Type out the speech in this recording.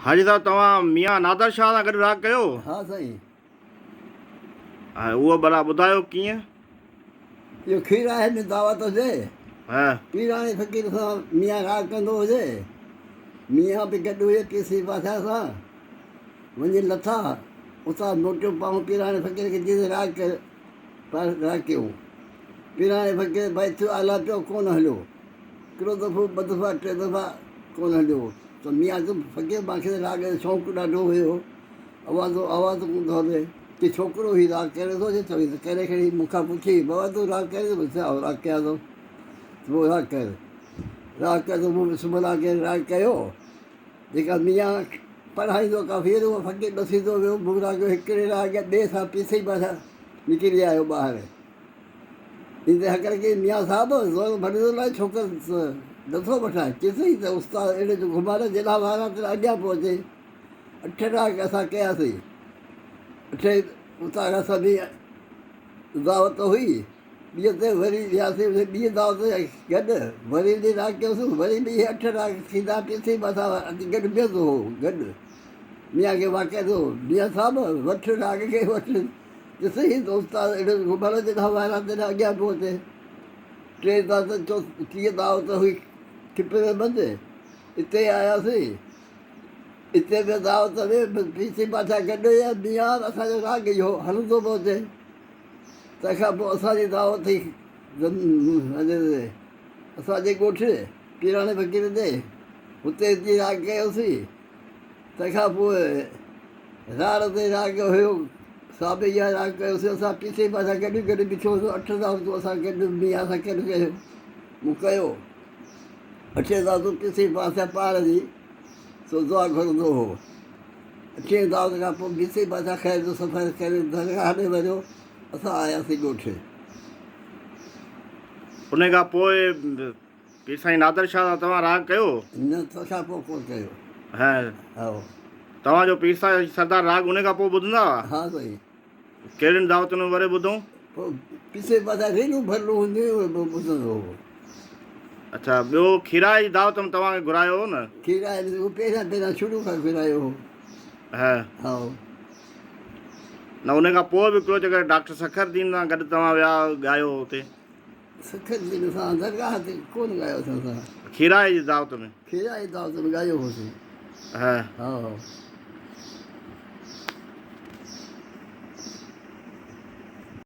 हाजी साहब तव्हां मियां नादर शाह सां गॾु राग कयो? हाँ साईं। हा उहो भला ॿुधायो कीअं? इहो खीर आहे में दावत हुजे, हा पीराणे फ़क़ीर सां मियां राग कंदो हुजे, मियां बि गॾु हुजे केसी पासा सां वञी लथा उतां मोटियो पाऊं पीराणे फ़क़ीर खे जीअं राग कर पर राग कयूं। पीराणे फ़क़ीर भाई थियो आला पियो कोन हलियो, हिकिड़ो दफ़ो ॿ दफ़ा टे दफ़ा कोन हलियो त मियां चयो फ़क़ीर मूंखे राग जो शौक़ु ॾाढो हुयो, आवाज़ कोन थो हले कि छोकिरो ई राग करे थो चई त करे खणी मूंखां पुछी बाबा तूं राग करे थो राग कयां थो पोइ राग कर त मूं सुमला खे राग कयो जेका मियां पढ़ाईंदो काफ़ी उहो फ़क़ीर ॾसी थो वियो मूं राग हिकिड़े राग ॿिए सां पीसे पासा निकिरी आयो ॿाहिरि ईंदे हकर की मियां साहिबु ज़ोर भॼंदो लाइ छोकिरो नथो वठाए चइसई त उस्ताद अहिड़े जो घुमार जेॾा वारा त अॻियां पहुचे 8 राग असां कयासीं 8 उतां खां सभई दावत हुई ॿीअ ते वरी वियासीं ॿी दावत गॾु वरी बि राग कयोसीं वरी बि 8 राग थींदा पीसी पासा गॾु बीहंदो हो गॾु मियां खे वाक़े थो मियां साहिबु वठि राग खे वठि ॾिसई त उस्ताद अहिड़ो घुमर जेॾा वारा तेॾा अॻियां पहुचे 3 दावत कीअं दावत हुई ठिपे बंदि हिते आयासीं हिते बि दावत में पीसी पासा गॾु या मियां असांजो राग इहो हलंदो पहुचे तंहिंखां पोइ असांजी दावत थी असांजे ॻोठु पीराणे फ़क़ीर ते हुते अची राग कयोसीं तंहिंखां पोइ राड़ ते राग हुयो सा बि इहा राग कयोसीं असां पीसे पासा गॾु बिठोसीं 8 दावतूं असां गॾु मियां सां गॾु कयो मूं कयो 8 दावतूं पीसे पासा पाण जी सो दुआ घुरंदो हो 8 दावत खां पोइ पीसे पासा ख़ैर जो सफ़र करे दरगाह में वञो असां आयासीं ॻोठु उन खां पोइ पीर साईं नादर शाह सां तव्हां राग कयो? न तंहिंखां पोइ कोन कयो। हा हा तव्हांजो पीर साईं सरदार राग उन खां पोइ ॿुधंदा हुआ? हा साईं। कहिड़ियुनि दावतुनि में वरी ॿुधूं? पोइ पीसे पासा रेलूं भरिणूं हूंदियूं हुयूं ॿुधंदो हो। अच्छा ॿियो खीरा जी दावत में तव्हांखे घुरायो हो न? खीरा उहो पहिरियां शुरू खां घुरायो हो। हा हा न उन खां पोइ बि हिकिड़ो जेकर डॉक्टर सखर दीन सां गॾु तव्हां विया ॻायो हुते? सखर दीन सां दरगाह ते कोन ॻायोसीं असां। खीरा जी दावत में? खीरा जी दावत में ॻायो होसीं। हा हा